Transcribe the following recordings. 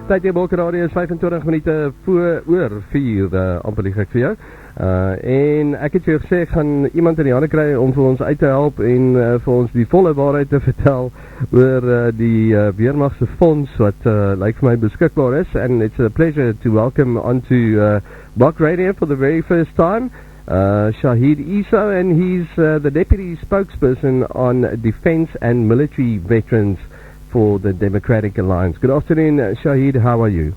Tyd hier Bulke Radio is 25 minute oor 4, amper lieg ek vir jou. En ek het vir jou gesê, ek gaan iemand in die hande kry om vir ons uit te help en vir ons die volle waarheid te vertel oor die Weermagse fonds wat lyk vir my beskikbaar is. And it's a pleasure to welcome onto Block Radio for the very first time Shahid Isa, and he's the Deputy Spokesperson on Defence and Military Veterans for the Democratic Alliance. Good afternoon, Shahid. How are you?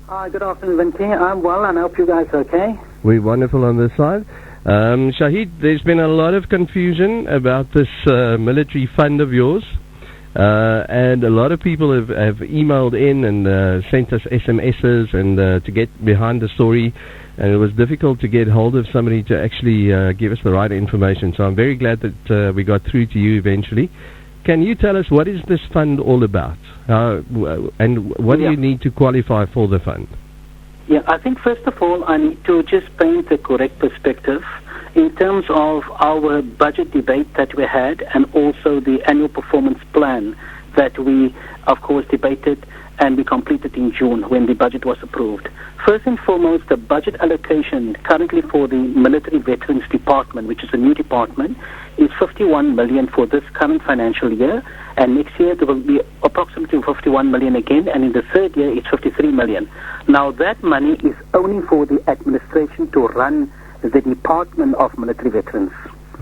Hi, good afternoon, Vinti. I'm well, and I hope you guys are okay. We're wonderful on this side. Shahid, there's been a lot of confusion about this military fund of yours, and a lot of people have emailed in and sent us SMSs and to get behind the story, and it was difficult to get hold of somebody to actually give us the right information. So I'm very glad that we got through to you eventually. Can you tell us what is this fund all about? And what do you need to qualify for the fund? Yeah, I think first of all I need to just paint the correct perspective in terms of our budget debate that we had, and also the annual performance plan that we, of course, debated and we completed in June when the budget was approved. First and foremost, the budget allocation currently for the Military Veterans Department, which is a new department, is 51 million for this current financial year, and next year there will be approximately 51 million again, and in the third year it's 53 million. Now that money is only for the administration to run the Department of Military Veterans.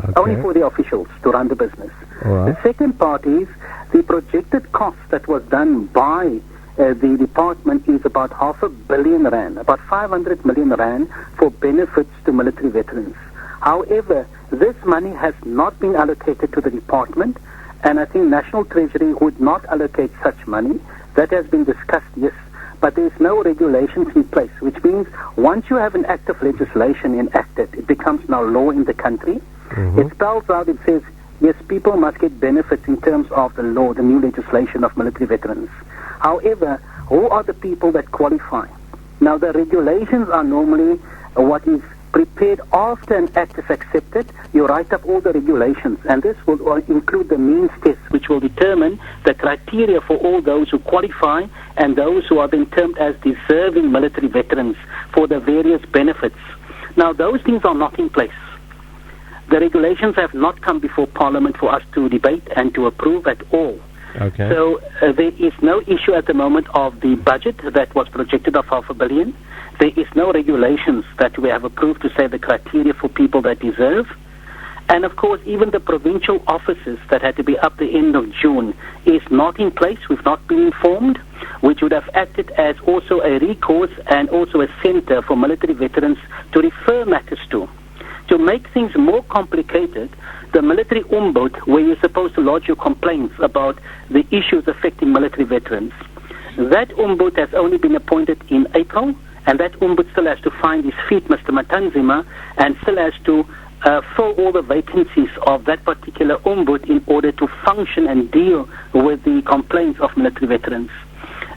Okay. Only for the officials to run the business. Right. The second part is the projected cost that was done by the department is about R500 million, about 500 million rand for benefits to military veterans. However, this money has not been allocated to the department, and I think National Treasury would not allocate such money. That has been discussed, yes, but there is no regulations in place, which means once you have an act of legislation enacted, it becomes now law in the country. Mm-hmm. It spells out, it says, yes, people must get benefits in terms of the law, the new legislation of military veterans. However, who are the people that qualify? Now, the regulations are normally what is prepared after an act is accepted. You write up all the regulations, and this will include the means test, which will determine the criteria for all those who qualify and those who are then termed as deserving military veterans for the various benefits. Now, those things are not in place. The regulations have not come before Parliament for us to debate and to approve at all. Okay. So there is no issue at the moment of the budget that was projected of R500 million. There is no regulations that we have approved to say the criteria for people that deserve. And of course, even the provincial offices that had to be up the end of June is not in place. We've not been informed, which would have acted as also a recourse and also a center for military veterans to refer matters to. To make things more complicated, the military ombud, where you're supposed to lodge your complaints about the issues affecting military veterans, that ombud has only been appointed in April, and that ombud still has to find his feet, Mr. Matanzima, and still has to fill all the vacancies of that particular ombud in order to function and deal with the complaints of military veterans.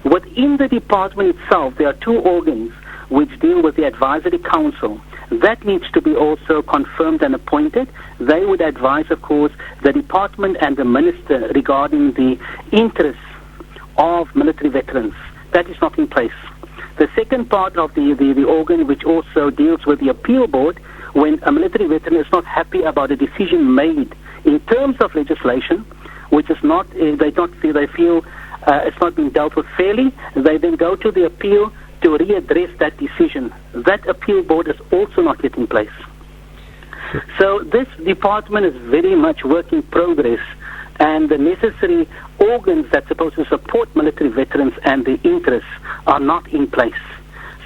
Within the department itself, there are two organs which deal with the advisory council. That needs to be also confirmed and appointed. They would advise, of course, the department and the minister regarding the interests of military veterans. That is not in place. The second part of the organ, which also deals with the appeal board, when a military veteran is not happy about a decision made in terms of legislation, which is not, they feel it's not being dealt with fairly, they then go to the appeal to readdress that decision. That appeal board is also not yet in place. So this department is very much work in progress, and the necessary organs that's supposed to support military veterans and their interests are not in place.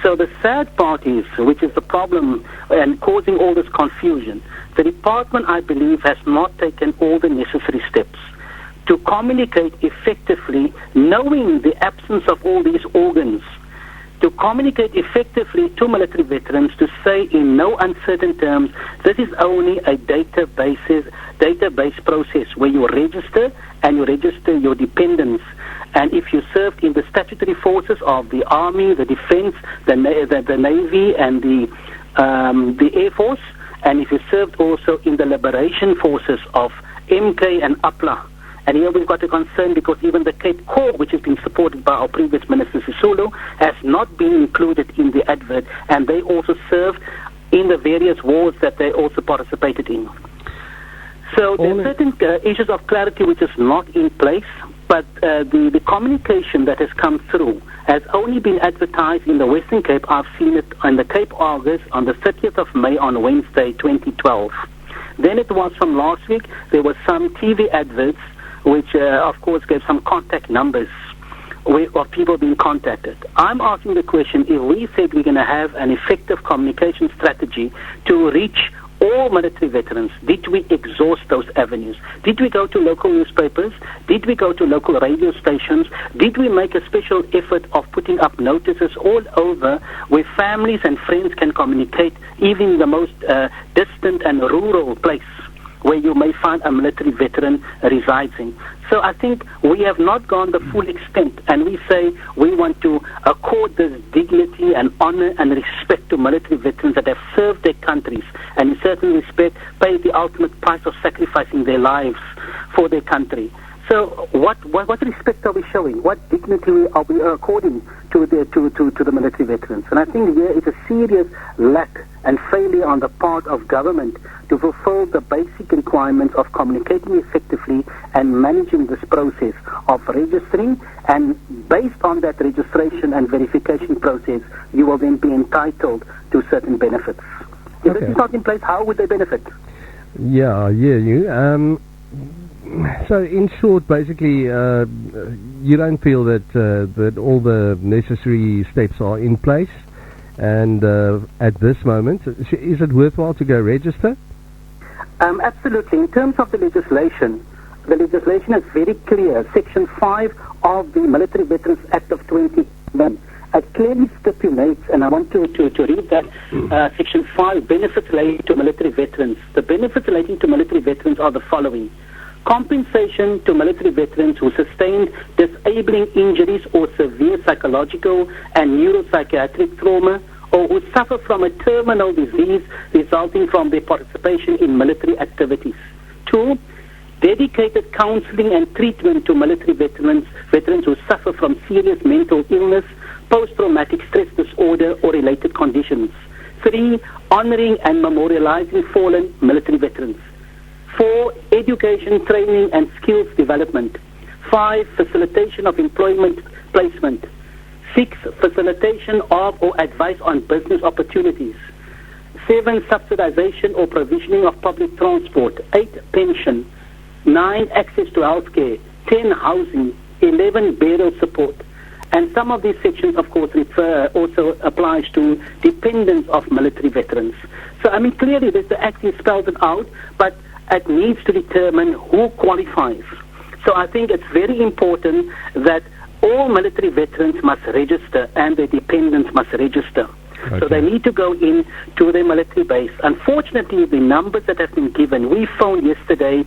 So the sad part is, which is the problem and causing all this confusion, the department, I believe, has not taken all the necessary steps to communicate effectively, knowing the absence of all these organs, to communicate effectively to military veterans, to say in no uncertain terms, this is only a database process where you register and you register your dependents. And if you served in the statutory forces of the Army, the Defense, the Navy, and the Air Force, and if you served also in the Liberation Forces of MK and APLA, And here we've got a concern because even the Cape Corps, which has been supported by our previous Minister Sisulu, has not been included in the advert, and they also served in the various wars that they also participated in. So there are certain issues of clarity which is not in place, but the communication that has come through has only been advertised in the Western Cape. I've seen it in the Cape Argus on the 30th of May on Wednesday, 2012. Then it was from last week, there were some TV adverts which, of course, gave some contact numbers of people being contacted. I'm asking the question, if we said we're going to have an effective communication strategy to reach all military veterans, did we exhaust those avenues? Did we go to local newspapers? Did we go to local radio stations? Did we make a special effort of putting up notices all over where families and friends can communicate, even in the most distant and rural place where you may find a military veteran residing? So I think we have not gone the full extent, and we say we want to accord this dignity and honor and respect to military veterans that have served their countries, and in certain respect paid the ultimate price of sacrificing their lives for their country. So what respect are we showing? What dignity are we according to the military veterans? And I think there is a serious lack and failure on the part of government to fulfill the basic requirements of communicating effectively and managing this process of registering, and based on that registration and verification process, you will then be entitled to certain benefits. If this is not in place, how would they benefit? Yeah, I hear you. So, in short, basically, you don't feel that all the necessary steps are in place, and at this moment, is it worthwhile to go register? Absolutely. In terms of the legislation is very clear. Section 5 of the Military Veterans Act of 2011 clearly stipulates, and I want to read that, Section 5, benefits relating to military veterans. The benefits relating to military veterans are the following: compensation to military veterans who sustained disabling injuries or severe psychological and neuropsychiatric trauma, or who suffer from a terminal disease resulting from their participation in military activities. 2, dedicated counseling and treatment to military veterans who suffer from serious mental illness, post-traumatic stress disorder, or related conditions. 3, honoring and memorializing fallen military veterans. 4, education, training, and skills development. 5, facilitation of employment placement. 6, facilitation of or advice on business opportunities. 7, subsidization or provisioning of public transport. 8, pension. 9, access to healthcare. 10, housing. 11, burial support. And some of these sections, of course, also applies to dependents of military veterans. So, I mean, clearly the Act is spelled out, but it needs to determine who qualifies. So I think it's very important that all military veterans must register and their dependents must register. Okay. So they need to go in to their military base. Unfortunately, the numbers that have been given, we phoned yesterday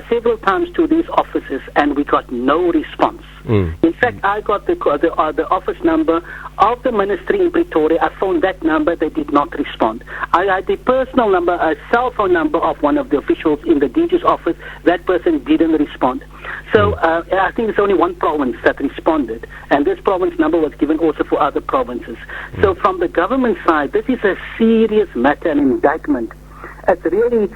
several times to these offices and we got no response. In fact, I got the office number of the ministry in Pretoria. I phoned that number, they did not respond. I had the personal number, a cell phone number of one of the officials in the DG's office. That person didn't respond. So I think it's only one province that responded, and this province number was given also for other provinces. So from the government side, this is a serious matter, an indictment. It's really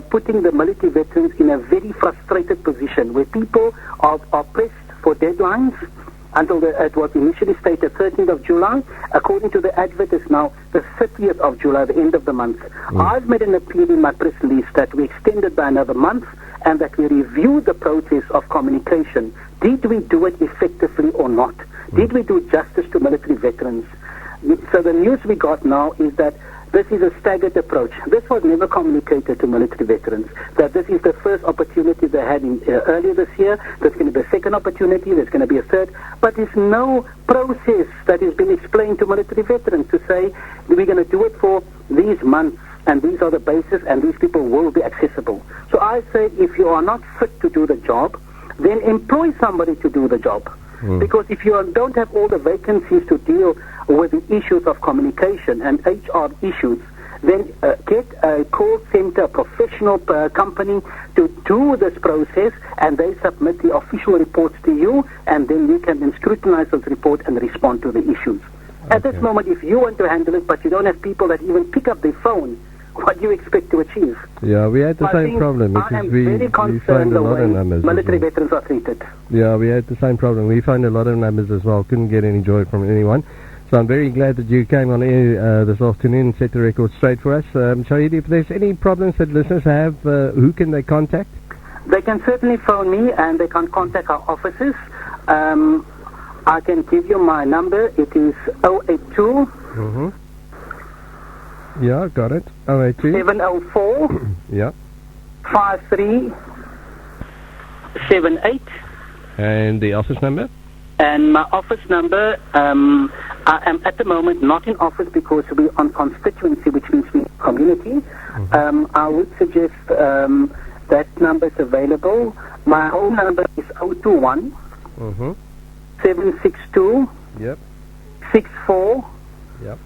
putting the military veterans in a very frustrated position where people are pressed for deadlines until it was initially stated 13th of July. According to the advert, it's now the 30th of July, the end of the month. I've made an appeal in my press release that we extended by another month and that we review the process of communication. Did we do it effectively or not? Did we do justice to military veterans? So the news we got now is that this is a staggered approach. This was never communicated to military veterans, that this is the first opportunity they had earlier this year. There's going to be a second opportunity. There's going to be a third. But there's no process that has been explained to military veterans to say, we're going to do it for these months, and these are the bases, and these people will be accessible. So I say, if you are not fit to do the job, then employ somebody to do the job. Because if you don't have all the vacancies to deal with the issues of communication and HR issues, then get a call center, a professional company to do this process, and they submit the official reports to you, and then you can then scrutinize those reports and respond to the issues. At this moment, if you want to handle it, but you don't have people that even pick up their phone, what do you expect to achieve? Yeah, we had the same problem. Because we find a lot of numbers. Military veterans are treated. Yeah, we had the same problem. We found a lot of numbers as well. Couldn't get any joy from anyone. So I'm very glad that you came on air this afternoon and set the record straight for us. Shahid, if there's any problems that listeners have, who can they contact? They can certainly phone me, and they can contact our offices. I can give you my number. It is 082. Yeah, got it. 082. 704. Yeah. 5378. And the office number? And my office number, I am at the moment not in office because we're on constituency, which means we're community. I would suggest that number is available. My home number is 021 762 Yep. 64 Yep.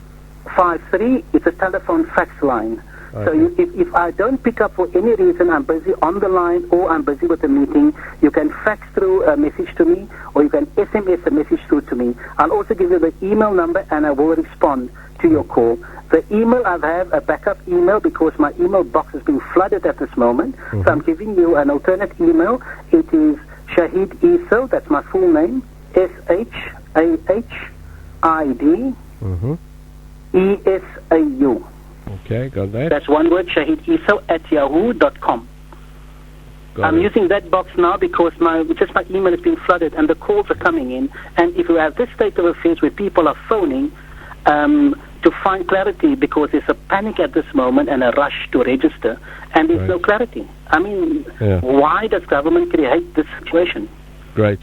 53. It's a telephone fax line. Okay. So if I don't pick up for any reason, I'm busy on the line or I'm busy with a meeting, you can fax through a message to me, or you can SMS a message through to me. I'll also give you the email number, and I will respond to your call. The email, I have a backup email because my email box has been flooded at this moment. So I'm giving you an alternate email. It is Shahid Esau, that's my full name, SHAHID ESAU. Okay, got that. That's one word, shahidesau@yahoo.com. I'm using that box now because my email is being flooded and the calls are coming in. And if you have this state of affairs where people are phoning to find clarity, because there's a panic at this moment and a rush to register, and there's no clarity. I mean, why does government create this situation? Great.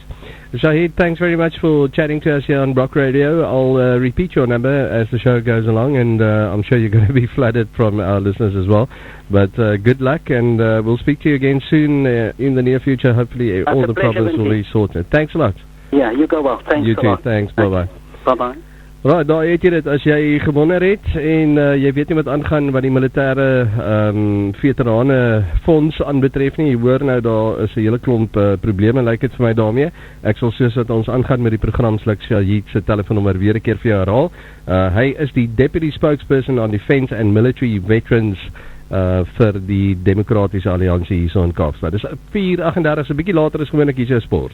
Shahid, thanks very much for chatting to us here on Brock Radio. I'll repeat your number as the show goes along, and I'm sure you're going to be flooded from our listeners as well. But good luck, and we'll speak to you again soon in the near future. Hopefully all the problems will be sorted. Thanks a lot. Yeah, you go well. Thanks you a too. lot. Thanks. Bye-bye. Bye-bye. Right, daar het jy dit, as jy gewonder het en jy weet nie wat aangaan wat die militêre veterane fonds aanbetref nie, jy hoor nou daar is 'n hele klomp probleme, lyk dit vir my daarmee. Ek sal soos wat ons aangaan met die program slik Shahid se telefoonnommer weer 'n keer vir jou herhaal. Hy is die Deputy Spokesperson on Defence and Military Veterans vir die Demokratiese Alliansie hierso in Kaapstad. Dis 4:38, 'n bietjie later is gewoonlik hier so sport.